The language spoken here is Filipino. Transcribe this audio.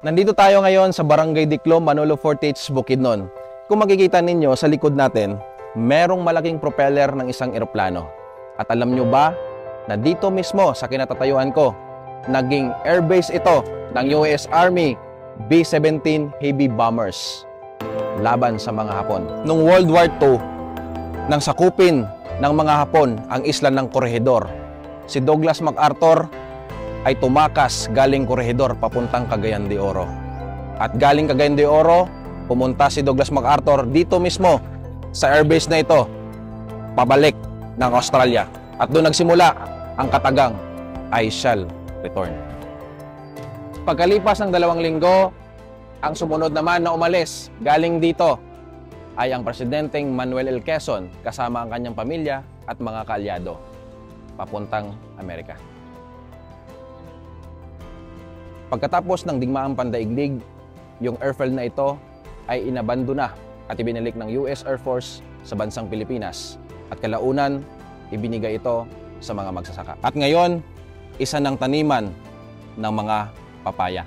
Nandito tayo ngayon sa Barangay Diclo, Manolo Fortich, Bukidnon. Kung makikita ninyo sa likod natin, merong malaking propeller ng isang eroplano. At alam nyo ba na dito mismo sa kinatatayuan ko, naging airbase ito ng US Army B-17 Heavy Bombers laban sa mga Hapon. Noong World War II, nang sakupin ng mga Hapon ang isla ng Corregidor, si Douglas MacArthur ay tumakas galing Corregidor papuntang Cagayan de Oro. At galing Cagayan de Oro, pumunta si Douglas MacArthur dito mismo sa airbase na ito, pabalik ng Australia. At doon nagsimula ang katagang I shall return. Pagkalipas ng 2 linggo, ang sumunod naman na umalis galing dito ay ang Presidenteng Manuel L. Quezon kasama ang kanyang pamilya at mga kaalyado papuntang Amerika. Pagkatapos ng digmaang pandaigdig, yung airfield na ito ay inabandona at ibinalik ng US Air Force sa bansang Pilipinas. At kalaunan, ibinigay ito sa mga magsasaka. At ngayon, isa ng taniman ng mga papaya.